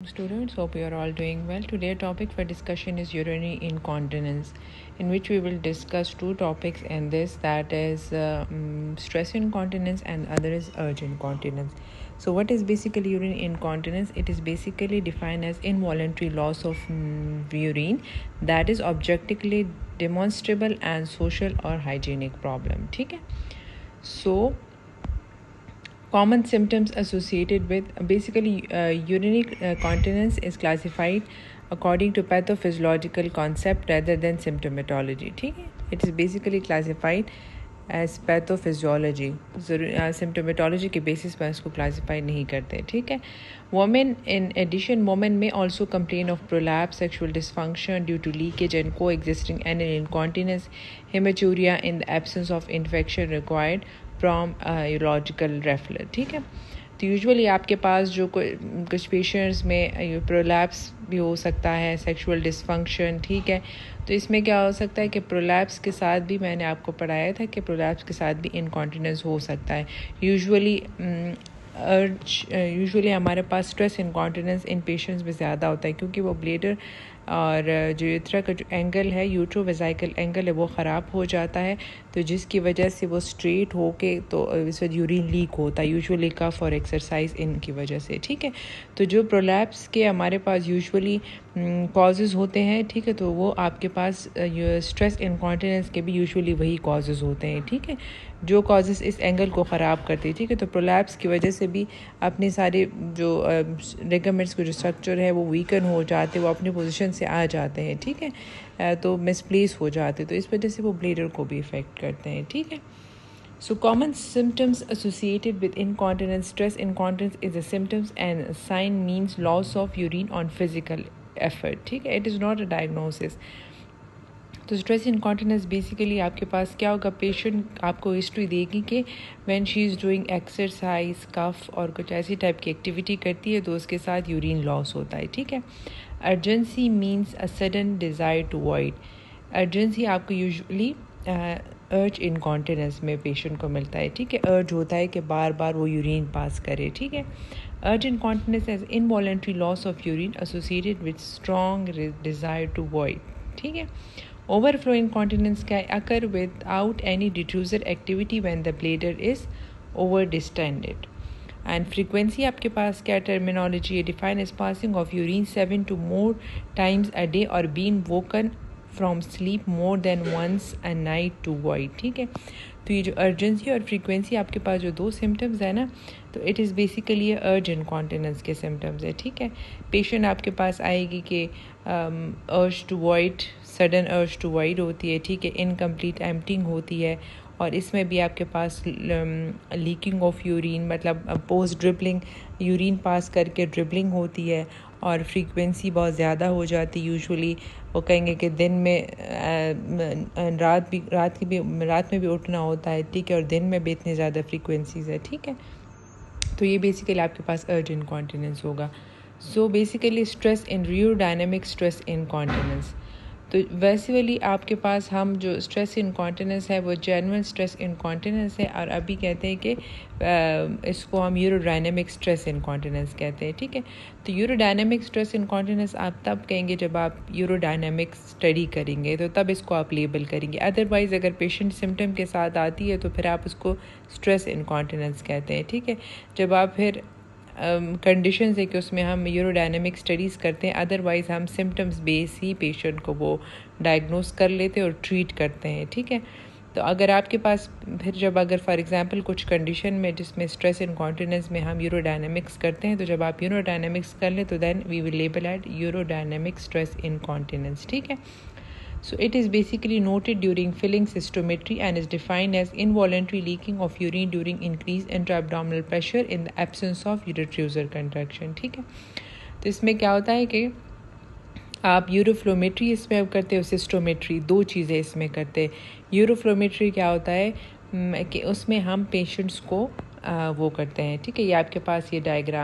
Students, hope you are all doing well. Today topic for discussion is urinary incontinence, in which we will discuss two topics in this, that is stress incontinence and other is urge incontinence. So what is basically urinary incontinence? It is basically defined as involuntary loss of urine that is objectively demonstrable and social or hygienic problem. ठीक है? So common symptoms associated with urinary continence is classified according to pathophysiological concept rather than symptomatology. ठीक है, it is basically classified as pathophysiology. Symptomatology के basis पर इसको classify नहीं करते. ठीक है. Women may also complain of prolapse, sexual dysfunction due to leakage and coexisting anal incontinence, hematuria in the absence of infection required from urological रेफलर. ठीक है. तो यूजुअली आपके पास जो कुछ पेशेंट्स में प्रोलैप्स भी हो सकता है, सेक्सुअल डिसफंक्शन. ठीक है. तो इसमें क्या हो सकता है कि प्रोलैप्स के साथ भी मैंने आपको पढ़ाया था कि प्रोलैप्स के साथ भी इनकॉन्टिनेंस हो सकता है. यूजुअली हमारे पास स्ट्रेस इनकॉन्टिनेंस इन पेशेंट्स में ज़्यादा होता है, क्योंकि वो ब्लेडर और जो यूथरा का जो एंगल है, यूट्रोवेसाइकल एंगल है, वो ख़राब हो जाता है. तो जिसकी वजह से वो स्ट्रेट होके तो इस वजह यूरिन लीक होता है, यूजुअली कफ और एक्सरसाइज इनकी वजह से. ठीक है. तो जो प्रोलैप्स के हमारे पास यूजुअली कॉजेज़ होते हैं, ठीक है, तो वो आपके पास स्ट्रेस इनकॉन्टिनेंस के भी यूजुअली वही कॉजेज़ होते हैं. ठीक है, जो कॉजेज़ इस एंगल को ख़राब करते हैं. ठीक है. तो प्रोलैप्स की वजह से भी अपने सारे जो लिगामेंट्स को जो स्ट्रक्चर है वो वीकन हो जाते, वो अपनी पोजीशन से आ जाते हैं. ठीक है. तो मिसप्लेस हो जाते, तो इस वजह से वो ब्लेडर को भी इफ़ेक्ट करते हैं. ठीक है. So common symptoms associated with incontinence, stress incontinence is the symptoms and sign means loss of urine on physical effort. ठीक है. It is not a diagnosis. तो स्ट्रेस इनकॉन्टिनेंस बेसिकली आपके पास क्या होगा, पेशेंट आपको हिस्ट्री देगी कि when she is doing exercise, cough और कुछ ऐसी टाइप की एक्टिविटी करती है तो उसके साथ यूरिन लॉस होता है. ठीक है. Urgency means a sudden desire to void. Urgency आपको यूजुअली अर्ज इनकॉन्टिनेंस में पेशेंट को मिलता है. ठीक है. अर्ज होता है कि बार बार वो यूरिन पास करे. ठीक है. Urge incontinence as involuntary loss of urine associated with strong desire to void. ठीक है. Overflow incontinence can occur without any detrusor activity when the bladder is over-distended. And frequency आपके पास क्या terminology है, defined as passing of urine 7 to more times a day or being woken from sleep more than once a night to void. ठीक है. तो ये जो urgency और फ्रीक्वेंसी आपके पास जो दो सिम्टम्स है ना, तो it is basically urge incontinence के सिम्टम्स है. ठीक है. पेशेंट आपके पास आएगी कि urge to void, sudden urge to void होती है. ठीक है. इनकम्प्लीट एम्प्टिंग होती है और इसमें भी आपके पास लीकिंग ऑफ यूरिन, मतलब पोस्ट ड्रिबलिंग, यूरिन पास करके ड्रिबलिंग होती है और फ्रीक्वेंसी बहुत ज़्यादा हो जाती. यूजुअली वो कहेंगे कि दिन में रात में भी उठना होता है. ठीक है. और दिन में भी इतनी ज़्यादा फ्रीक्वेंसीज़ है. ठीक है. तो ये बेसिकली आपके पास अर्ज इनकॉन्टिनेंस होगा. So basically stress in urodynamic stress incontinence. तो वैसे वाली आपके पास हम जो स्ट्रेस इनकॉन्टिनेंस है वो जेन्युइन स्ट्रेस इनकॉन्टिनेंस है, और अभी कहते हैं कि इसको हम यूरोडायनेमिक स्ट्रेस इनकॉन्टिनेंस कहते हैं. ठीक है. तो यूरोडायनेमिक स्ट्रेस इनकॉन्टिनेंस आप तब कहेंगे जब आप यूरोडायनेमिक स्टडी करेंगे, तो तब इसको आप लेबल करेंगे. अदरवाइज़ अगर पेशेंट सिम्टम के साथ आती है तो फिर आप उसको स्ट्रेस इनकॉन्टिनेंस कहते हैं. ठीक है. जब आप फिर कंडीशंस है कि उसमें हम यूरोडायनेमिक स्टडीज़ करते हैं, अदरवाइज़ हम सिम्टम्स बेस ही पेशेंट को वो डायग्नोस कर लेते हैं और ट्रीट करते हैं. ठीक है. तो अगर आपके पास फिर जब अगर फॉर एग्जांपल कुछ कंडीशन में जिसमें स्ट्रेस इनकॉन्टिनेंस में हम यूरोडायनेमिक्स करते हैं, तो जब आप यूरोडायनेमिक्स कर लें तो then we will label at urodynamic stress incontinence. ठीक है. So it is basically noted during filling cystometry and is defined as involuntary leaking of urine during increased intra-abdominal pressure in the absence of ureteruser contraction. ठीक है. तो इसमें क्या होता है कि आप यूरोफ्लोमेट्री इसमें करते हो, सिस्टोमेट्री, दो चीज़ें इसमें करते हैं. यूरोफ्लोमेट्री क्या होता है कि उसमें हम पेशेंट्स को वो करते हैं. ठीक है. ये आपके पास ये डायग्राम